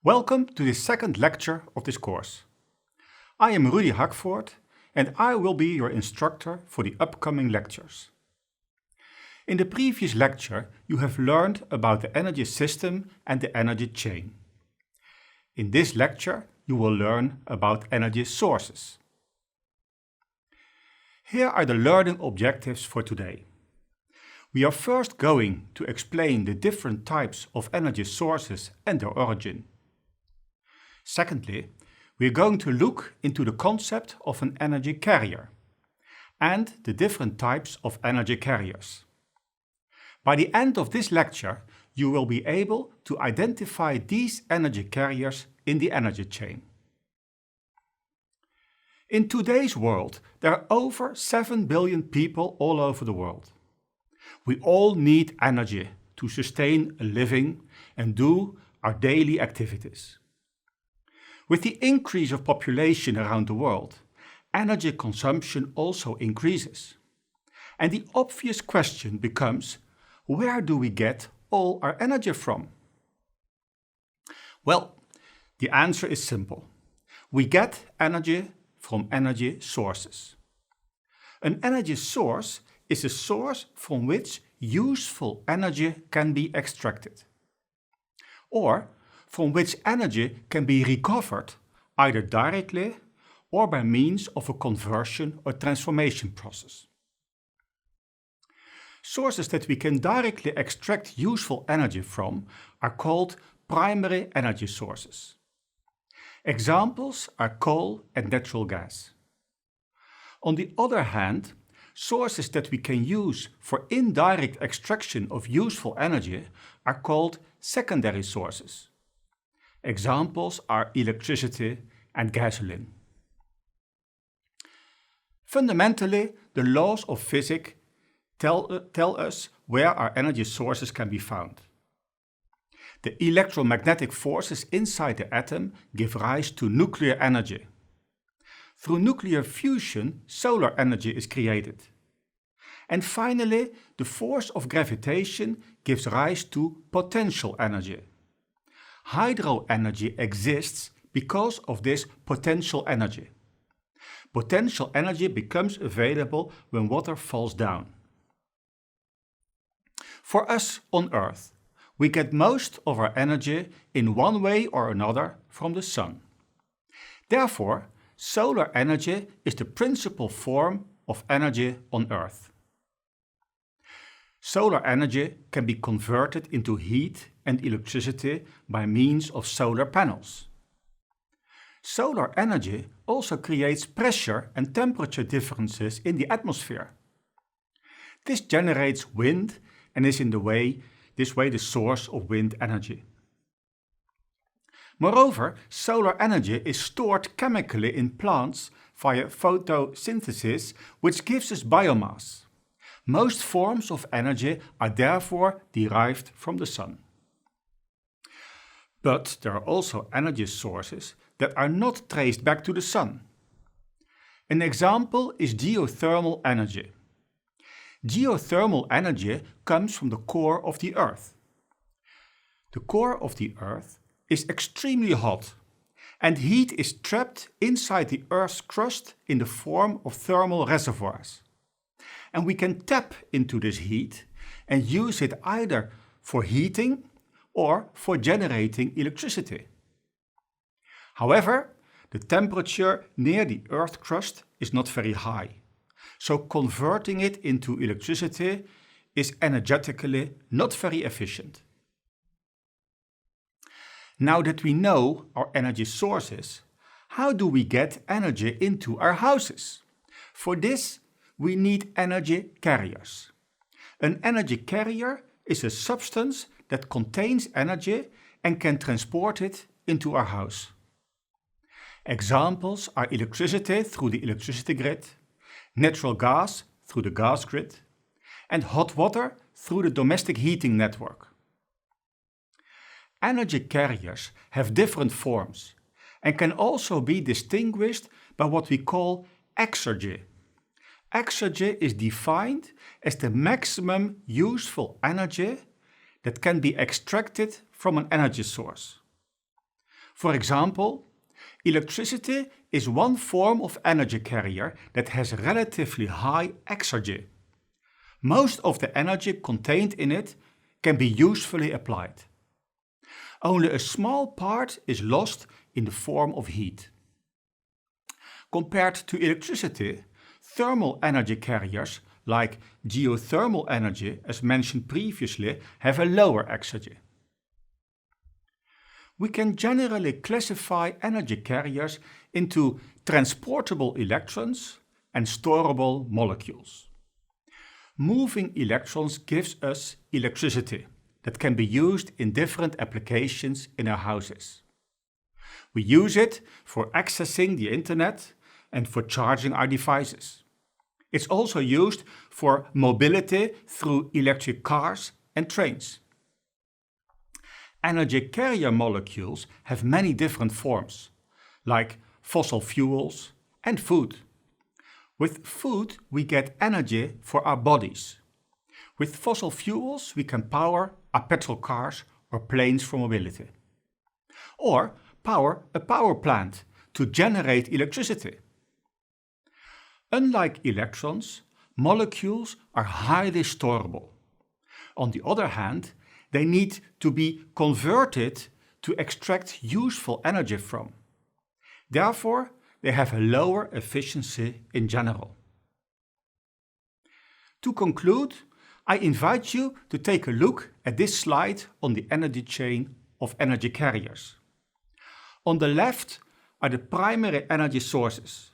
Welcome to the second lecture of this course. I am Rudy Hakvoort and I will be your instructor for the upcoming lectures. In the previous lecture you have learned about the energy system and the energy chain. In this lecture you will learn about energy sources. Here are the learning objectives for today. We are first going to explain the different types of energy sources and their origin. Secondly, we are going to look into the concept of an energy carrier and the different types of energy carriers. By the end of this lecture, you will be able to identify these energy carriers in the energy chain. In today's world, there are over 7 billion people all over the world. We all need energy to sustain a living and do our daily activities. With the increase of population around the world, energy consumption also increases. And the obvious question becomes, where do we get all our energy from? Well, the answer is simple. We get energy from energy sources. An energy source is a source from which useful energy can be extracted, or from which energy can be recovered either directly or by means of a conversion or transformation process. Sources that we can directly extract useful energy from are called primary energy sources. Examples are coal and natural gas. On the other hand, sources that we can use for indirect extraction of useful energy are called secondary sources. Examples are electricity and gasoline. Fundamentally, the laws of physics tell us where our energy sources can be found. The electromagnetic forces inside the atom give rise to nuclear energy. Through nuclear fusion, solar energy is created. And finally, the force of gravitation gives rise to potential energy. Hydro energy exists because of this potential energy. Potential energy becomes available when water falls down. For us on Earth, we get most of our energy in one way or another from the sun. Therefore, solar energy is the principal form of energy on Earth. Solar energy can be converted into heat and electricity by means of solar panels. Solar energy also creates pressure and temperature differences in the atmosphere. This generates wind and is this way the source of wind energy. Moreover, solar energy is stored chemically in plants via photosynthesis, which gives us biomass. Most forms of energy are therefore derived from the sun. But there are also energy sources that are not traced back to the sun. An example is geothermal energy. Geothermal energy comes from the core of the Earth. The core of the Earth is extremely hot, and heat is trapped inside the Earth's crust in the form of thermal reservoirs. And we can tap into this heat and use it either for heating or for generating electricity. However, the temperature near the Earth crust is not very high, so converting it into electricity is energetically not very efficient. Now that we know our energy sources, how do we get energy into our houses? For this, we need energy carriers. An energy carrier is a substance that contains energy and can transport it into our house. Examples are electricity through the electricity grid, natural gas through the gas grid, and hot water through the domestic heating network. Energy carriers have different forms and can also be distinguished by what we call exergy. Exergy is defined as the maximum useful energy that can be extracted from an energy source. For example, electricity is one form of energy carrier that has relatively high exergy. Most of the energy contained in it can be usefully applied. Only a small part is lost in the form of heat. Compared to electricity, thermal energy carriers like geothermal energy, as mentioned previously, have a lower exergy. We can generally classify energy carriers into transportable electrons and storable molecules. Moving electrons gives us electricity that can be used in different applications in our houses. We use it for accessing the internet and for charging our devices. It's also used for mobility through electric cars and trains. Energy carrier molecules have many different forms, like fossil fuels and food. With food, we get energy for our bodies. With fossil fuels, we can power our petrol cars or planes for mobility. Or power a power plant to generate electricity. Unlike electrons, molecules are highly storable. On the other hand, they need to be converted to extract useful energy from. Therefore, they have a lower efficiency in general. To conclude, I invite you to take a look at this slide on the energy chain of energy carriers. On the left are the primary energy sources.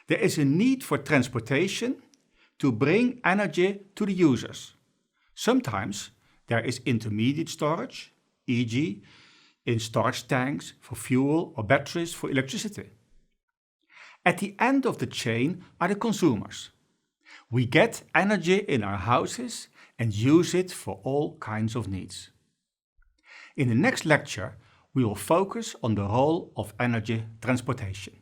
There is a need for transportation to bring energy to the users. Sometimes there is intermediate storage, e.g. in storage tanks for fuel or batteries for electricity. At the end of the chain are the consumers. We get energy in our houses and use it for all kinds of needs. In the next lecture, we will focus on the role of energy transportation.